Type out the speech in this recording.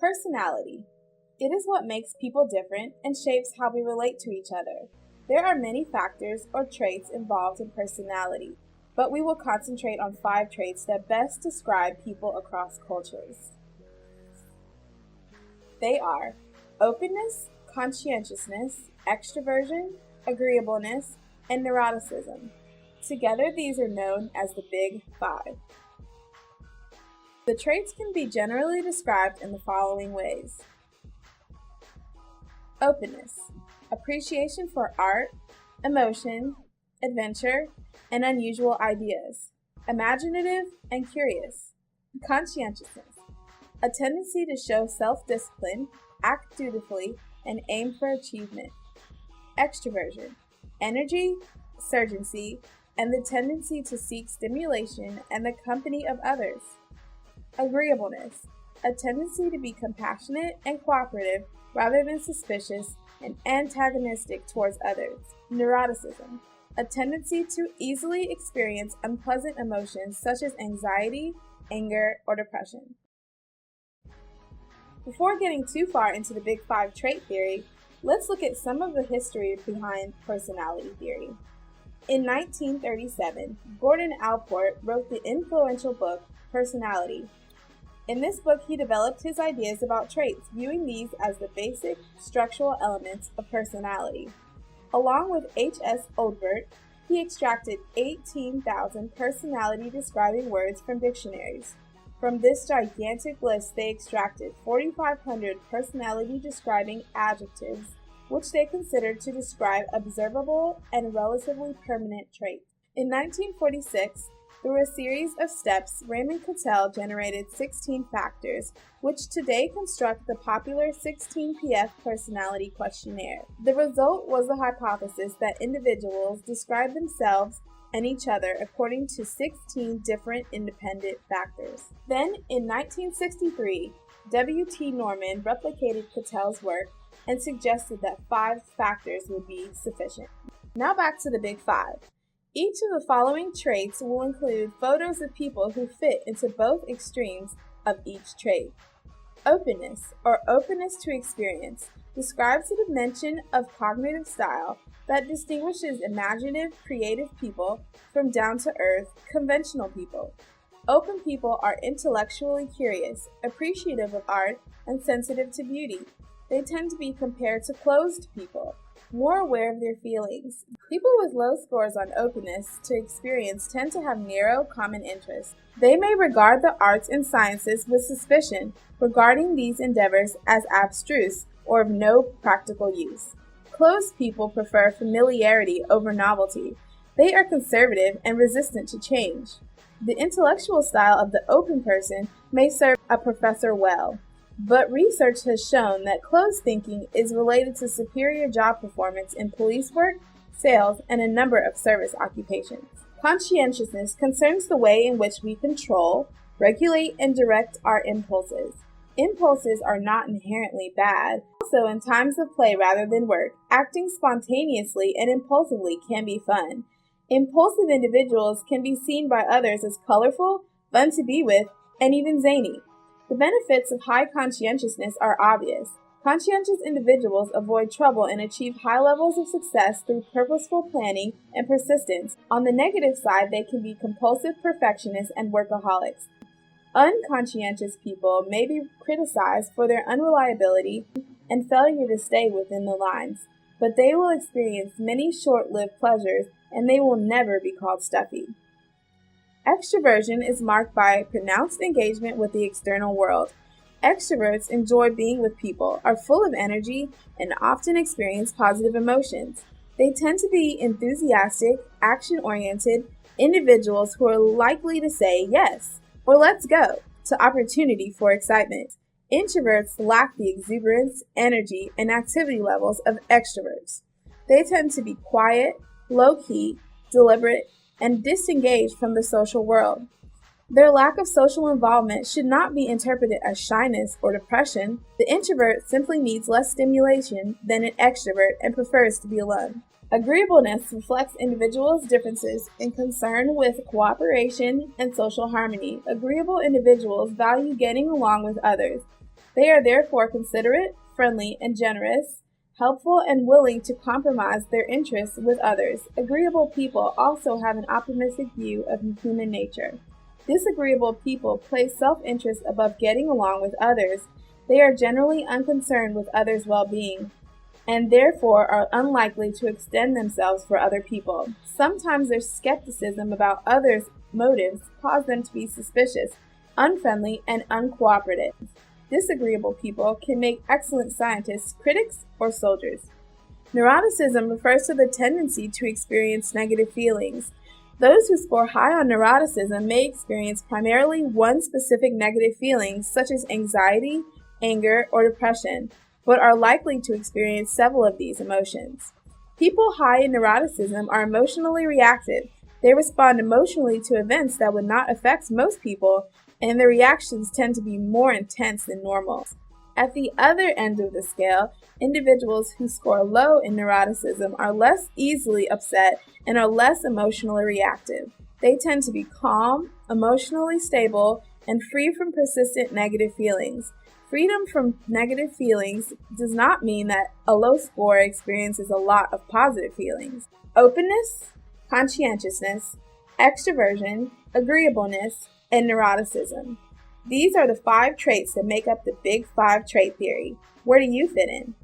Personality. It is what makes people different and shapes how we relate to each other. There are many factors or traits involved in personality, but we will concentrate on 5 traits that best describe people across cultures. They are openness, conscientiousness, extroversion, agreeableness, and neuroticism. Together, these are known as the Big Five. The traits can be generally described in the following ways. Openness, appreciation for art, emotion, adventure, and unusual ideas. Imaginative and curious. Conscientiousness, a tendency to show self-discipline, act dutifully, and aim for achievement. Extroversion, energy, urgency, and the tendency to seek stimulation and the company of others. Agreeableness, a tendency to be compassionate and cooperative rather than suspicious and antagonistic towards others. Neuroticism, a tendency to easily experience unpleasant emotions such as anxiety, anger, or depression. Before getting too far into the Big Five trait theory, let's look at some of the history behind personality theory. In 1937, Gordon Allport wrote the influential book, Personality. In this book, he developed his ideas about traits, viewing these as the basic structural elements of personality. Along with H.S. Oldbert, he extracted 18,000 personality-describing words from dictionaries. From this gigantic list, they extracted 4,500 personality-describing adjectives, which they considered to describe observable and relatively permanent traits. In 1946, through a series of steps, Raymond Cattell generated 16 factors, which today construct the popular 16PF personality questionnaire. The result was the hypothesis that individuals describe themselves and each other according to 16 different independent factors. Then, in 1963, W.T. Norman replicated Cattell's work and suggested that 5 factors would be sufficient. Now back to the Big Five. Each of the following traits will include photos of people who fit into both extremes of each trait. Openness, or openness to experience, describes a dimension of cognitive style that distinguishes imaginative, creative people from down-to-earth, conventional people. Open people are intellectually curious, appreciative of art, and sensitive to beauty. They tend to be compared to closed people, more aware of their feelings. People with low scores on openness to experience tend to have narrow common interests. They may regard the arts and sciences with suspicion, regarding these endeavors as abstruse or of no practical use. Closed people prefer familiarity over novelty. They are conservative and resistant to change. The intellectual style of the open person may serve a professor well, but research has shown that closed thinking is related to superior job performance in police work, sales, and a number of service occupations. Conscientiousness concerns the way in which we control, regulate, and direct our impulses. Impulses are not inherently bad. Also, in times of play rather than work, acting spontaneously and impulsively can be fun. Impulsive individuals can be seen by others as colorful, fun to be with, and even zany. The benefits of high conscientiousness are obvious. Conscientious individuals avoid trouble and achieve high levels of success through purposeful planning and persistence. On the negative side, they can be compulsive perfectionists and workaholics. Unconscientious people may be criticized for their unreliability and failure to stay within the lines, but they will experience many short-lived pleasures and they will never be called stuffy. Extroversion is marked by pronounced engagement with the external world. Extroverts enjoy being with people, are full of energy, and often experience positive emotions. They tend to be enthusiastic, action-oriented individuals who are likely to say yes, or let's go, to opportunity for excitement. Introverts lack the exuberance, energy, and activity levels of extroverts. They tend to be quiet, low-key, deliberate, and disengaged from the social world. Their lack of social involvement should not be interpreted as shyness or depression. The introvert simply needs less stimulation than an extrovert and prefers to be alone. Agreeableness reflects individuals' differences and concern with cooperation and social harmony. Agreeable individuals value getting along with others. They are therefore considerate, friendly, and generous, helpful, and willing to compromise their interests with others. Agreeable people also have an optimistic view of human nature. Disagreeable people place self-interest above getting along with others. They are generally unconcerned with others' well-being, and therefore are unlikely to extend themselves for other people. Sometimes their skepticism about others' motives cause them to be suspicious, unfriendly, and uncooperative. Disagreeable people can make excellent scientists, critics, or soldiers. Neuroticism refers to the tendency to experience negative feelings. Those who score high on neuroticism may experience primarily one specific negative feeling, such as anxiety, anger, or depression, but are likely to experience several of these emotions. People high in neuroticism are emotionally reactive. They respond emotionally to events that would not affect most people, and their reactions tend to be more intense than normal. At the other end of the scale, individuals who score low in neuroticism are less easily upset and are less emotionally reactive. They tend to be calm, emotionally stable, and free from persistent negative feelings. Freedom from negative feelings does not mean that a low score experiences a lot of positive feelings. Openness, conscientiousness, extroversion, agreeableness, and neuroticism. These are the 5 traits that make up the Big 5 trait theory. Where do you fit in?